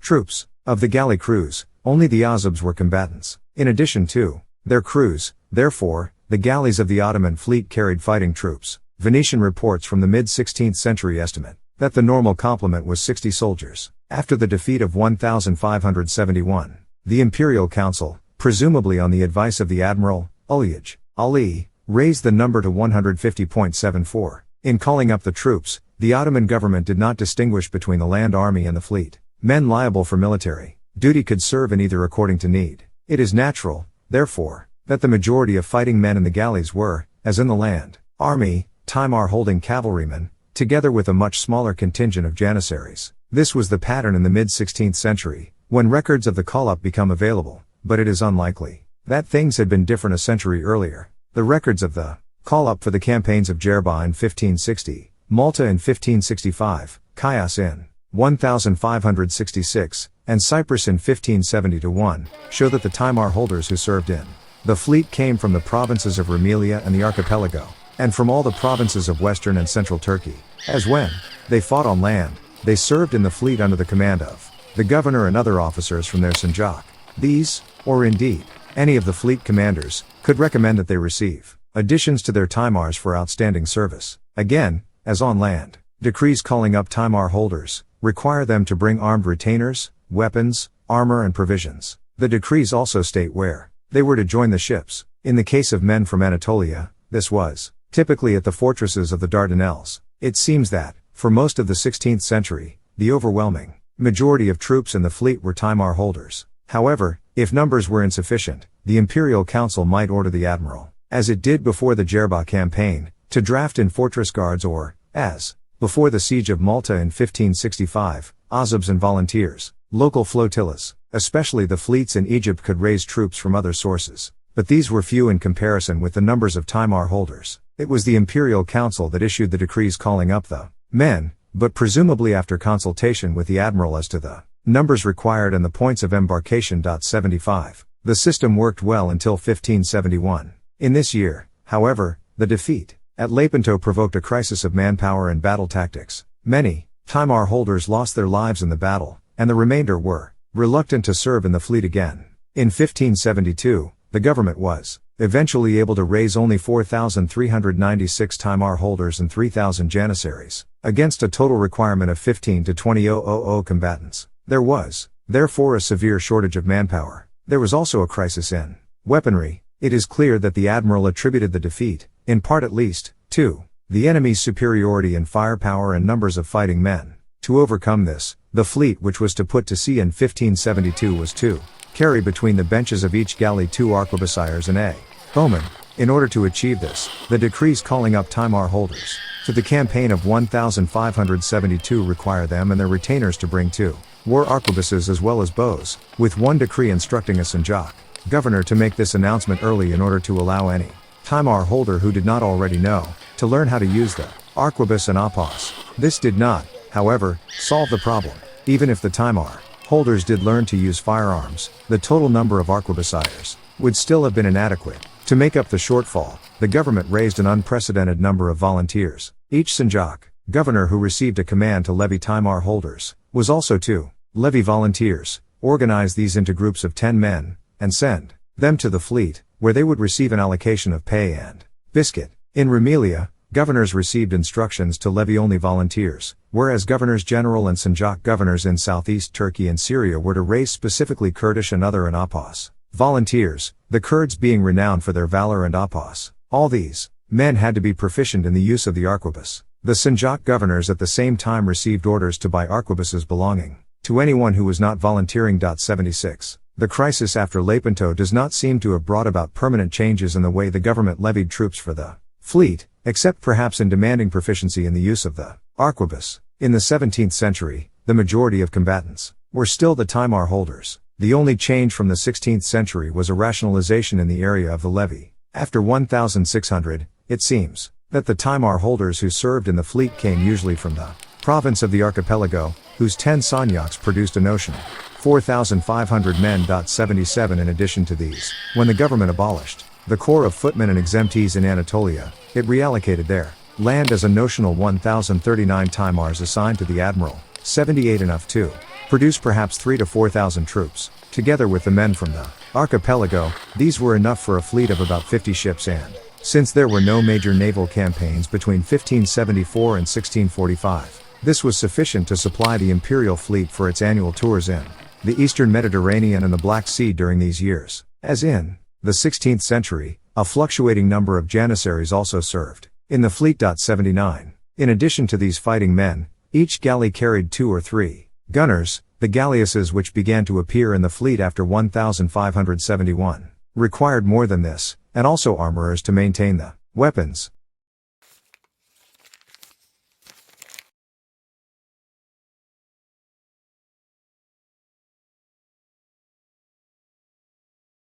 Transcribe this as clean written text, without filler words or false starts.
Troops. Of the galley crews, only the Azubs were combatants. In addition to their crews, therefore, the galleys of the Ottoman fleet carried fighting troops. Venetian reports from the mid-16th century estimate that the normal complement was 60 soldiers. After the defeat of 1571, the Imperial Council, presumably on the advice of the Admiral, Ulyaj Ali, raised the number to 150.74. In calling up the troops, the Ottoman government did not distinguish between the land army and the fleet. Men liable for military duty could serve in either according to need. It is natural, therefore, that the majority of fighting men in the galleys were, as in the land army, Timar-holding cavalrymen, together with a much smaller contingent of janissaries. This was the pattern in the mid-16th century, when records of the call-up become available, but it is unlikely that things had been different a century earlier. The records of the call-up for the campaigns of Jerba in 1560, Malta in 1565, Chios in 1566, and Cyprus in 1570-1, show that the Timar holders who served in the fleet came from the provinces of Rumelia and the archipelago, and from all the provinces of western and central Turkey. As when they fought on land, they served in the fleet under the command of the governor and other officers from their sanjak. These, or indeed, any of the fleet commanders, could recommend that they receive additions to their Timars for outstanding service. Again, as on land, decrees calling up Timar holders require them to bring armed retainers, weapons, armor and provisions. The decrees also state where they were to join the ships. In the case of men from Anatolia, this was typically at the fortresses of the Dardanelles. It seems that, for most of the 16th century, the overwhelming majority of troops in the fleet were Timar holders. However, if numbers were insufficient, the Imperial Council might order the Admiral, as it did before the Jerba campaign, to draft in fortress guards or, as before the siege of Malta in 1565, Azubs and volunteers. Local flotillas, especially the fleets in Egypt, could raise troops from other sources, but these were few in comparison with the numbers of Timar holders. It was the Imperial Council that issued the decrees calling up the men, but presumably after consultation with the Admiral as to the numbers required and the points of embarkation. 75. The system worked well until 1571. In this year, however, the defeat at Lepanto provoked a crisis of manpower and battle tactics. Many Timar holders lost their lives in the battle, and the remainder were reluctant to serve in the fleet again. In 1572, the government was eventually able to raise only 4,396 Timar holders and 3,000 janissaries, against a total requirement of 15 to 20,000 combatants. There was, therefore, a severe shortage of manpower. There was also a crisis in weaponry. It is clear that the Admiral attributed the defeat, in part at least, to the enemy's superiority in firepower and numbers of fighting men. To overcome this, the fleet which was to put to sea in 1572 was to carry between the benches of each galley 2 arquebusiers and a bowman. In order to achieve this, the decrees calling up Timar holders to the campaign of 1572 require them and their retainers to bring 2 war arquebuses as well as bows, with 1 decree instructing a sanjak governor to make this announcement early in order to allow any Timar holder who did not already know to learn how to use the arquebus and apos. This did not, however, solve the problem. Even if the Timar holders did learn to use firearms, the total number of arquebusiers would still have been inadequate. To make up the shortfall, the government raised an unprecedented number of volunteers. Each sanjak governor who received a command to levy Timar holders was also to levy volunteers, organize these into groups of 10 men, and send them to the fleet, where they would receive an allocation of pay and biscuit. In Rumelia, governors received instructions to levy only volunteers, whereas governors general and sanjak governors in southeast Turkey and Syria were to raise specifically Kurdish and other and apos volunteers, the Kurds being renowned for their valor and apos. All these men had to be proficient in the use of the arquebus. The sanjak governors at the same time received orders to buy arquebuses belonging to anyone who was not volunteering. 76. The crisis after Lepanto does not seem to have brought about permanent changes in the way the government levied troops for the fleet, except perhaps in demanding proficiency in the use of the arquebus. In the 17th century, the majority of combatants were still the Timar holders. The only change from the 16th century was a rationalization in the area of the levy. After 1600, it seems that the Timar holders who served in the fleet came usually from the province of the archipelago, whose 10 sanyaks produced a notional 4,500 men. 77. In addition to these, when the government abolished the corps of footmen and exemptees in Anatolia, it reallocated their land as a notional 1,039 Timars assigned to the Admiral, 78 enough to produced perhaps 3 to 4,000 troops. Together with the men from the archipelago, these were enough for a fleet of about 50 ships, and since there were no major naval campaigns between 1574 and 1645, this was sufficient to supply the imperial fleet for its annual tours in the eastern Mediterranean and the Black Sea during these years. As in the 16th century, a fluctuating number of janissaries also served in the fleet. 79. In addition to these fighting men, each galley carried 2 or 3 gunners, the galleasses, which began to appear in the fleet after 1571, required more than this, and also armorers to maintain the weapons.